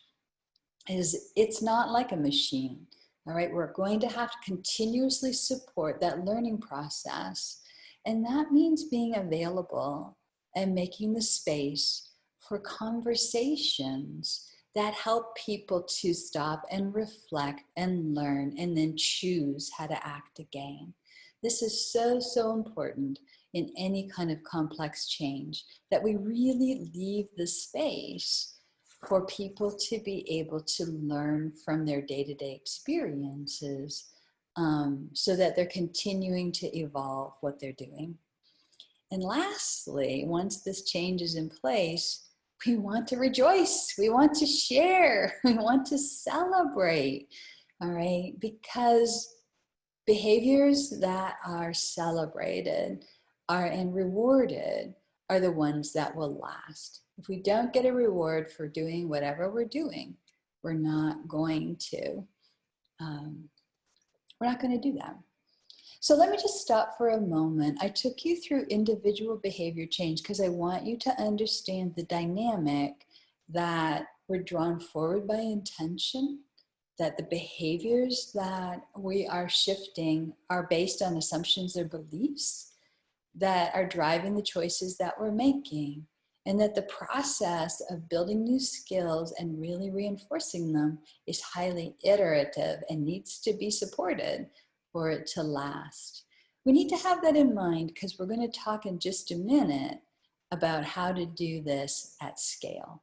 Speaker 2: is it's not like a machine, all right? We're going to have to continuously support that learning process. And that means being available and making the space for conversations that help people to stop and reflect and learn and then choose how to act again. This is so, so important in any kind of complex change, that we really leave the space for people to be able to learn from their day-to-day experiences, so that they're continuing to evolve what they're doing. And lastly, once this change is in place, we want to rejoice, we want to share, we want to celebrate, all right? Because behaviors that are celebrated and rewarded are the ones that will last. If we don't get a reward for doing whatever we're doing, we're not going to do that. So let me just stop for a moment. I took you through individual behavior change because I want you to understand the dynamic that we're drawn forward by intention, that the behaviors that we are shifting are based on assumptions or beliefs that are driving the choices that we're making, and that the process of building new skills and really reinforcing them is highly iterative and needs to be supported for it to last. We need to have that in mind because we're going to talk in just a minute about how to do this at scale.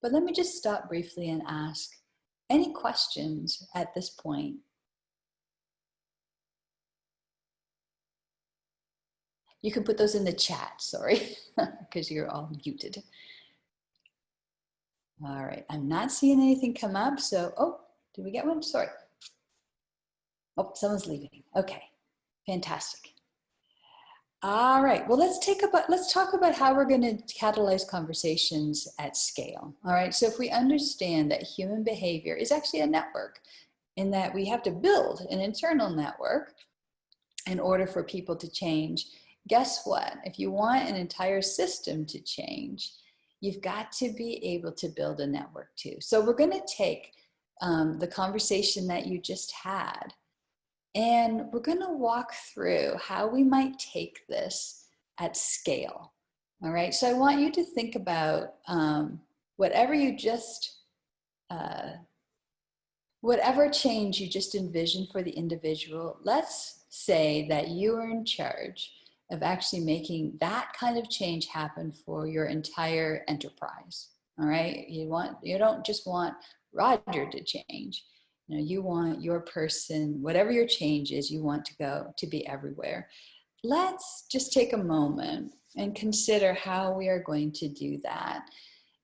Speaker 2: But let me just stop briefly and ask, any questions at this point? You can put those in the chat, sorry, because you're all muted. All right, I'm not seeing anything come up, so, oh, did we get one? Sorry. Oh, someone's leaving. Okay, fantastic. All right, well, let's talk about how we're going to catalyze conversations at scale. All right, so if we understand that human behavior is actually a network, in that we have to build an internal network in order for people to change, guess what? If you want an entire system to change, you've got to be able to build a network too. So we're going to take the conversation that you just had, and we're going to walk through how we might take this at scale. All right, so I want you to think about whatever change you just envisioned for the individual. Let's say that you are in charge of actually making that kind of change happen for your entire enterprise. All right, you don't just want Roger to change. You want your person, whatever your change is, you want to be everywhere. Let's just take a moment and consider how we are going to do that.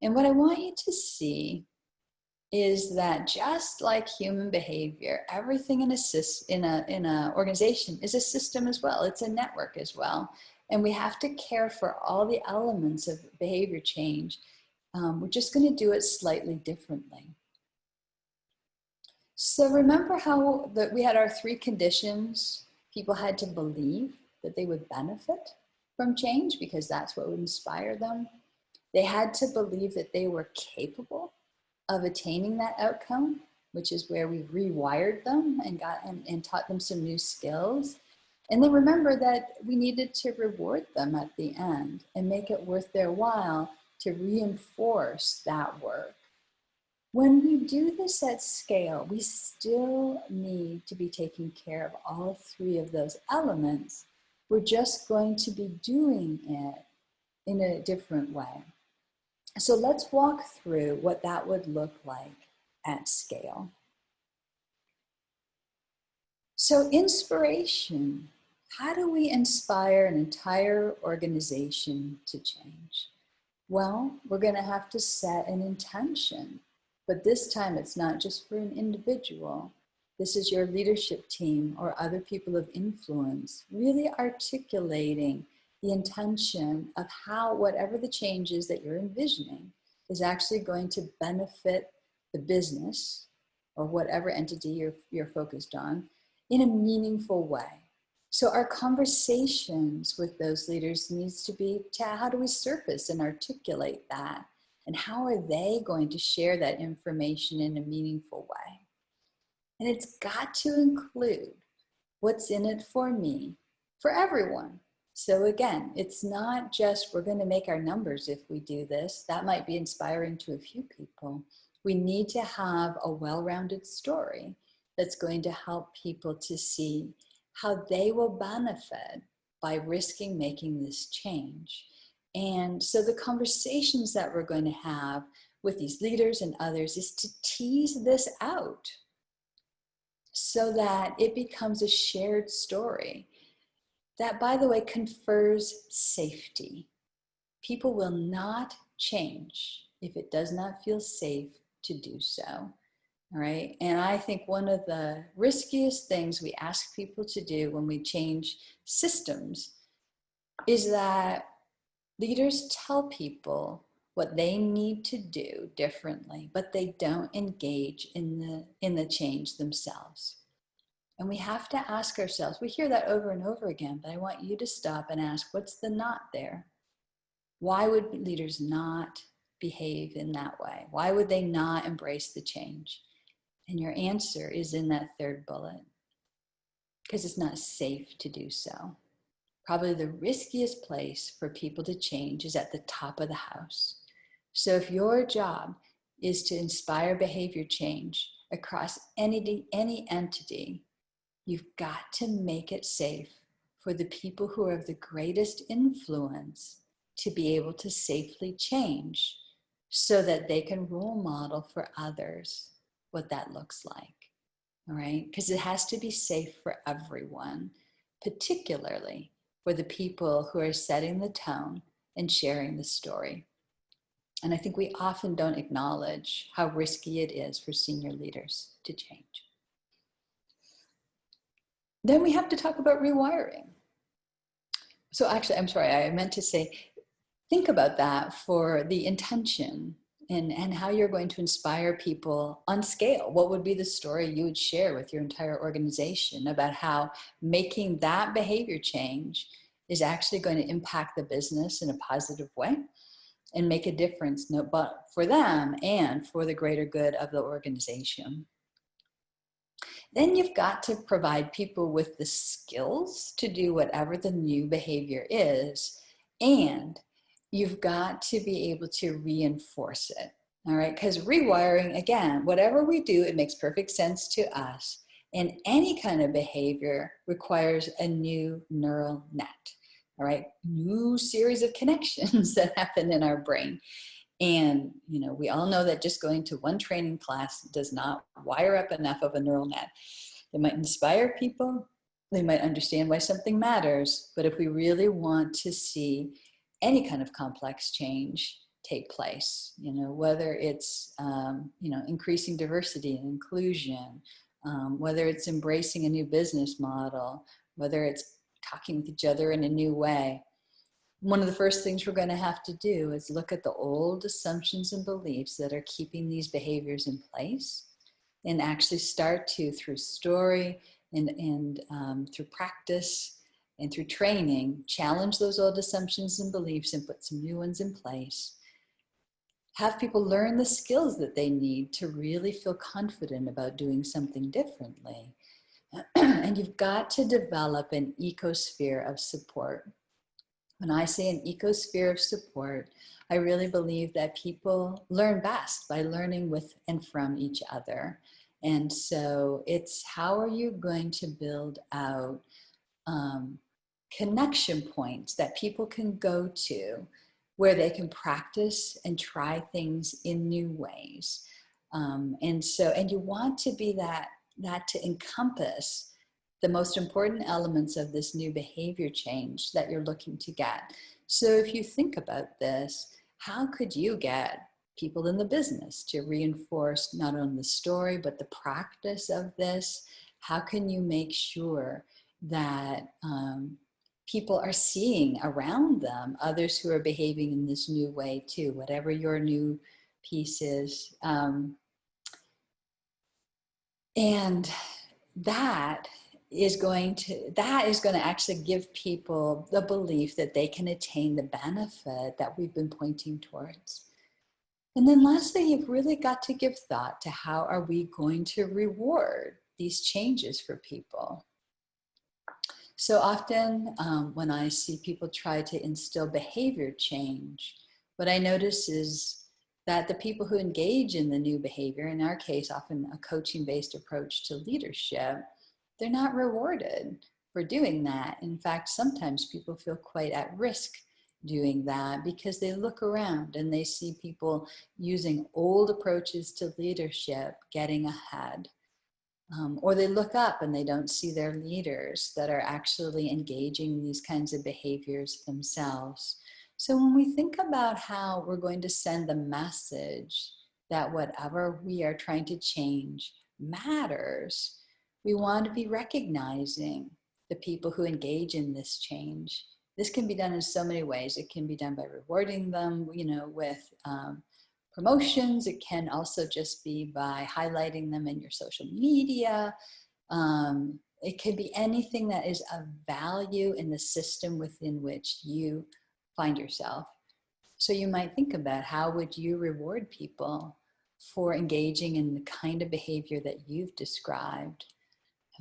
Speaker 2: And what I want you to see is that just like human behavior, everything in a organization is a system as well. It's a network as well. And we have to care for all the elements of behavior change. We're just going to do it slightly differently. So remember how we had our 3 conditions. People had to believe that they would benefit from change because that's what would inspire them. They had to believe that they were capable of attaining that outcome, which is where we rewired them and taught them some new skills. And then remember that we needed to reward them at the end and make it worth their while to reinforce that work. When we do this at scale, we still need to be taking care of all 3 of those elements. We're just going to be doing it in a different way. So let's walk through what that would look like at scale. So inspiration, how do we inspire an entire organization to change? Well, we're going to have to set an intention, but this time it's not just for an individual. This is your leadership team or other people of influence, really articulating the intention of how whatever the changes that you're envisioning is actually going to benefit the business or whatever entity you're focused on in a meaningful way. So our conversations with those leaders needs to be, how do we surface and articulate that? And how are they going to share that information in a meaningful way? And it's got to include what's in it for me, for everyone. So again, it's not just we're going to make our numbers if we do this. That might be inspiring to a few people. We need to have a well-rounded story that's going to help people to see how they will benefit by risking making this change. And so the conversations that we're going to have with these leaders and others is to tease this out so that it becomes a shared story. That, by the way, confers safety. People will not change if it does not feel safe to do so. All right. And I think one of the riskiest things we ask people to do when we change systems is that leaders tell people what they need to do differently, but they don't engage in the change themselves. And we have to ask ourselves, we hear that over and over again, but I want you to stop and ask, what's the not there? Why would leaders not behave in that way? Why would they not embrace the change? And your answer is in that third bullet, because it's not safe to do so. Probably the riskiest place for people to change is at the top of the house. So if your job is to inspire behavior change across any entity, you've got to make it safe for the people who are of the greatest influence to be able to safely change, so that they can role model for others what that looks like. All right? Because it has to be safe for everyone, particularly for the people who are setting the tone and sharing the story. And I think we often don't acknowledge how risky it is for senior leaders to change. Then we have to talk about rewiring. So actually, I'm sorry, I meant to say, think about that for the intention and how you're going to inspire people on scale. What would be the story you would share with your entire organization about how making that behavior change is actually going to impact the business in a positive way and make a difference, but for them and for the greater good of the organization. Then you've got to provide people with the skills to do whatever the new behavior is, and you've got to be able to reinforce it. All right, because rewiring, again, whatever we do, it makes perfect sense to us. And any kind of behavior requires a new neural net. All right, new series of connections that happen in our brain. And, we all know that just going to one training class does not wire up enough of a neural net. It might inspire people. They might understand why something matters. But if we really want to see any kind of complex change take place, whether it's, increasing diversity and inclusion, whether it's embracing a new business model, whether it's talking with each other in a new way, one of the first things we're going to have to do is look at the old assumptions and beliefs that are keeping these behaviors in place, and actually start to, through story and through practice and through training, challenge those old assumptions and beliefs and put some new ones in place. Have people learn the skills that they need to really feel confident about doing something differently. And you've got to develop an ecosphere of support. When I say an ecosphere of support, I really believe that people learn best by learning with and from each other. And so it's, how are you going to build out connection points that people can go to where they can practice and try things in new ways. And you want to be that to encompass the most important elements of this new behavior change that you're looking to get. So if you think about this, how could you get people in the business to reinforce not only the story, but the practice of this? How can you make sure that people are seeing around them others who are behaving in this new way too, whatever your new piece is? And that is going to actually give people the belief that they can attain the benefit that we've been pointing towards. And then lastly, you've really got to give thought to how are we going to reward these changes for people. So often when I see people try to instill behavior change, what I notice is that the people who engage in the new behavior, in our case, often a coaching-based approach to leadership, they're not rewarded for doing that. In fact, sometimes people feel quite at risk doing that because they look around and they see people using old approaches to leadership getting ahead. Or they look up and they don't see their leaders that are actually engaging in these kinds of behaviors themselves. So when we think about how we're going to send the message that whatever we are trying to change matters, we want to be recognizing the people who engage in this change. This can be done in so many ways. It can be done by rewarding them, with promotions. It can also just be by highlighting them in your social media. It could be anything that is of value in the system within which you find yourself. So you might think about, how would you reward people for engaging in the kind of behavior that you've described?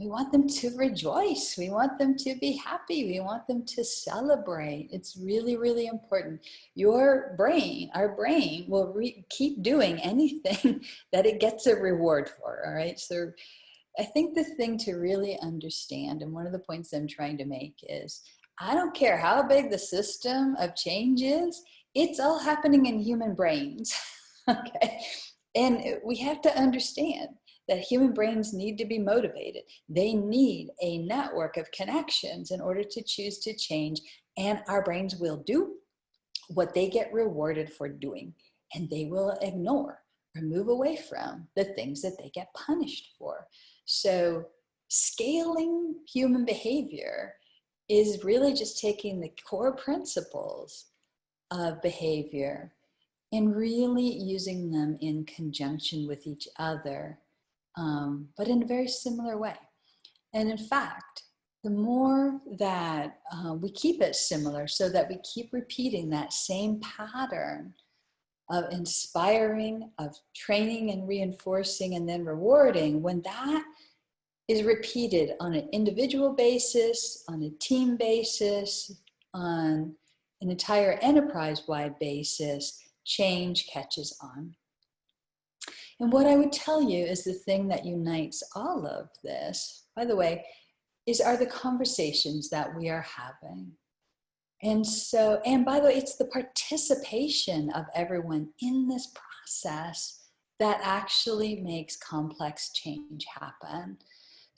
Speaker 2: We want them to rejoice. We want them to be happy. We want them to celebrate. It's really, really important. Your brain, our brain, will keep doing anything that it gets a reward for, all right? So I think the thing to really understand, and one of the points I'm trying to make is, I don't care how big the system of change is, it's all happening in human brains, okay? And we have to understand that human brains need to be motivated. They need a network of connections in order to choose to change, and our brains will do what they get rewarded for doing, and they will ignore or move away from the things that they get punished for. So scaling human behavior is really just taking the core principles of behavior and really using them in conjunction with each other, but in a very similar way. And in fact, the more that we keep it similar, so that we keep repeating that same pattern of inspiring, of training and reinforcing and then rewarding, when that is repeated on an individual basis, on a team basis, on an entire enterprise-wide basis, change catches on. And what I would tell you is, the thing that unites all of this, by the way, are the conversations that we are having. And so, and by the way, it's the participation of everyone in this process that actually makes complex change happen.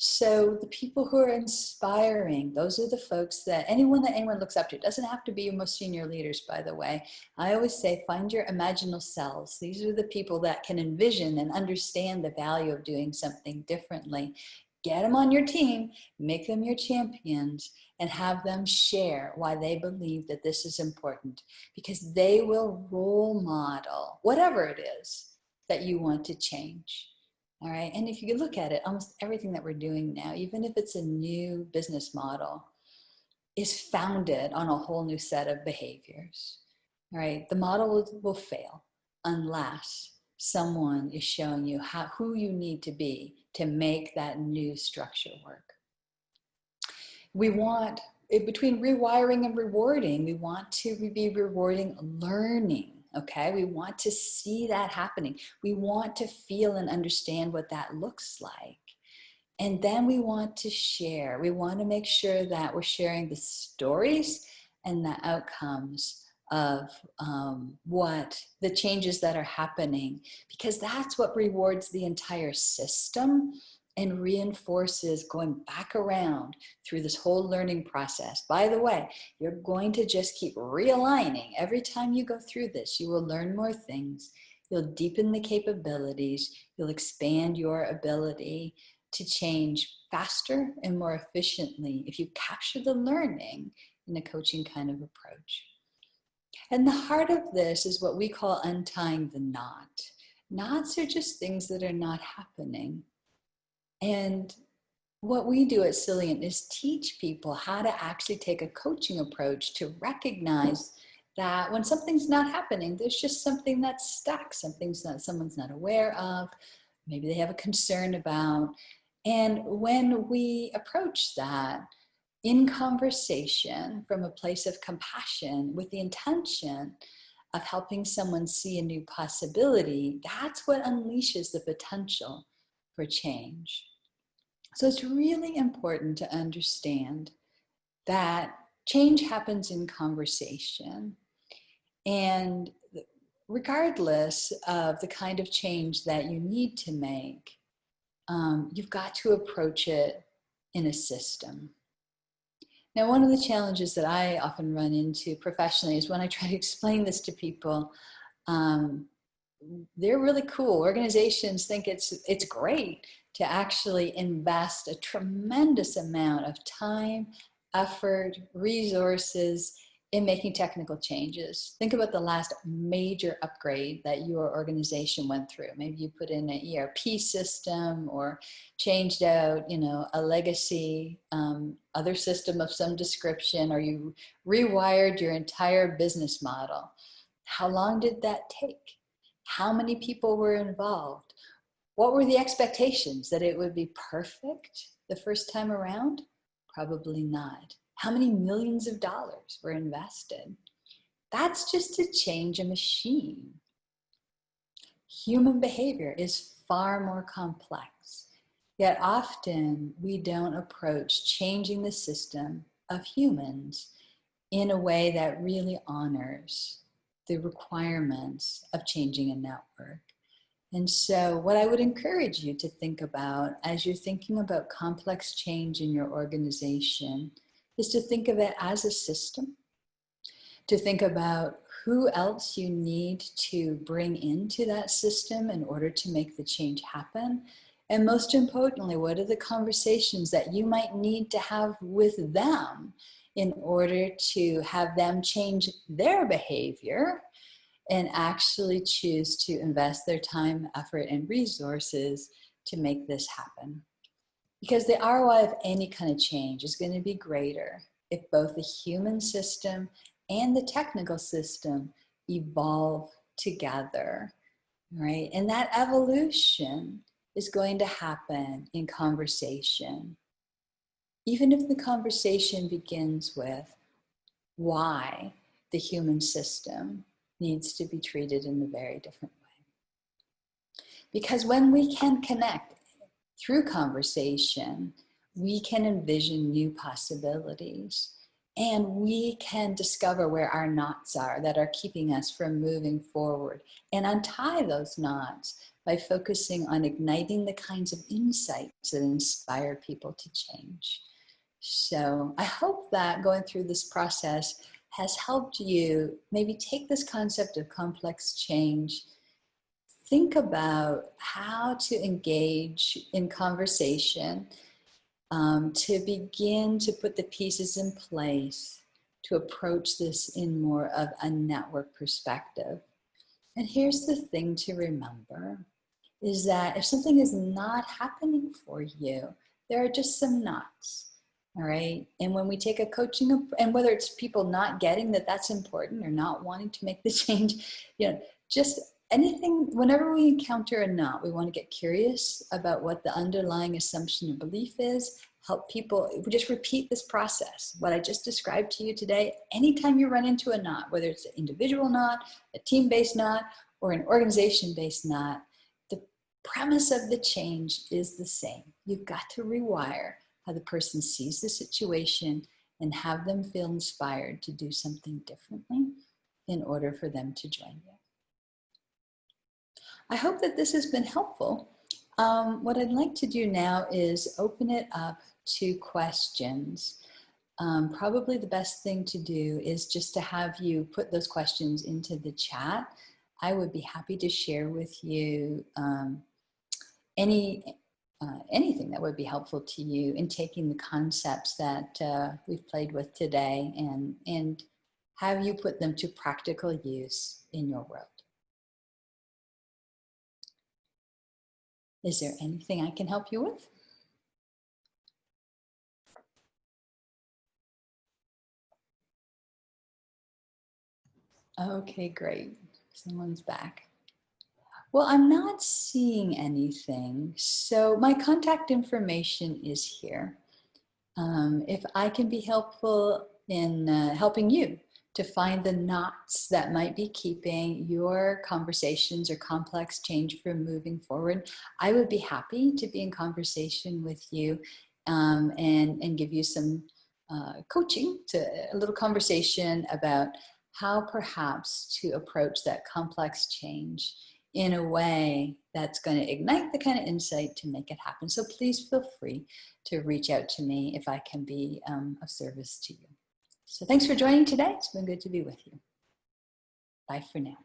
Speaker 2: So the people who are inspiring, those are the folks that anyone looks up to. It doesn't have to be your most senior leaders, by the way. I always say, find your imaginal selves. These are the people that can envision and understand the value of doing something differently. Get them on your team, make them your champions, and have them share why they believe that this is important, because they will role model whatever it is that you want to change. All right. And if you look at it, almost everything that we're doing now, even if it's a new business model, is founded on a whole new set of behaviors. All right. The model will fail unless someone is showing you who you need to be to make that new structure work. We want, between rewiring and rewarding, we want to be rewarding learning. Okay, we want to see that happening. We want to feel and understand what that looks like. And then we want to share. We want to make sure that we're sharing the stories and the outcomes of what the changes that are happening, because that's what rewards the entire system and reinforces going back around through this whole learning process. By the way, you're going to just keep realigning. Every time you go through this, you will learn more things. You'll deepen the capabilities. You'll expand your ability to change faster and more efficiently if you capture the learning in a coaching kind of approach. And the heart of this is what we call untying the knot. Knots are just things that are not happening. And what we do at Cylient is teach people how to actually take a coaching approach to recognize that when something's not happening, there's just something that's stuck, someone's not aware of, maybe they have a concern about. And when we approach that in conversation from a place of compassion with the intention of helping someone see a new possibility, that's what unleashes the potential for change. So it's really important to understand that change happens in conversation. And regardless of the kind of change that you need to make, you've got to approach it in a system. Now, one of the challenges that I often run into professionally is when I try to explain this to people, they're really cool. Organizations think it's great to actually invest a tremendous amount of time, effort, resources in making technical changes. Think about the last major upgrade that your organization went through. Maybe you put in an ERP system or changed out, a legacy other system of some description, or you rewired your entire business model. How long did that take? How many people were involved? What were the expectations? That it would be perfect the first time around? Probably not. How many millions of dollars were invested? That's just to change a machine. Human behavior is far more complex, yet often we don't approach changing the system of humans in a way that really honors the requirements of changing a network. And so what I would encourage you to think about as you're thinking about complex change in your organization is to think of it as a system, to think about who else you need to bring into that system in order to make the change happen. And most importantly, what are the conversations that you might need to have with them in order to have them change their behavior and actually choose to invest their time, effort, and resources to make this happen. Because the ROI of any kind of change is going to be greater if both the human system and the technical system evolve together, right? And that evolution is going to happen in conversation. Even if the conversation begins with why the human system needs to be treated in a very different way. Because when we can connect through conversation, we can envision new possibilities, and we can discover where our knots are that are keeping us from moving forward and untie those knots by focusing on igniting the kinds of insights that inspire people to change. So I hope that going through this process has helped you maybe take this concept of complex change, think about how to engage in conversation, to begin to put the pieces in place to approach this in more of a network perspective. And here's the thing to remember, is that if something is not happening for you, there are just some knots. All right. And when we take a coaching, and whether it's people not getting that that's important or not wanting to make the change, just anything, whenever we encounter a knot, we want to get curious about what the underlying assumption or belief is, help people, just repeat this process. What I just described to you today, anytime you run into a knot, whether it's an individual knot, a team-based knot, or an organization-based knot, the premise of the change is the same. You've got to rewire how the person sees the situation and have them feel inspired to do something differently in order for them to join you. I hope that this has been helpful. What I'd like to do now is open it up to questions. Probably the best thing to do is just to have you put those questions into the chat. I would be happy to share with you anything that would be helpful to you in taking the concepts that we've played with today and have you put them to practical use in your world. Is there anything I can help you with? Okay, great. Someone's back. Well, I'm not seeing anything, so my contact information is here. If I can be helpful in helping you to find the knots that might be keeping your conversations or complex change from moving forward, I would be happy to be in conversation with you and give you some coaching, a little conversation about how perhaps to approach that complex change in a way that's going to ignite the kind of insight to make it happen. So please feel free to reach out to me if I can be of service to you. So thanks for joining today. It's been good to be with you. Bye for now.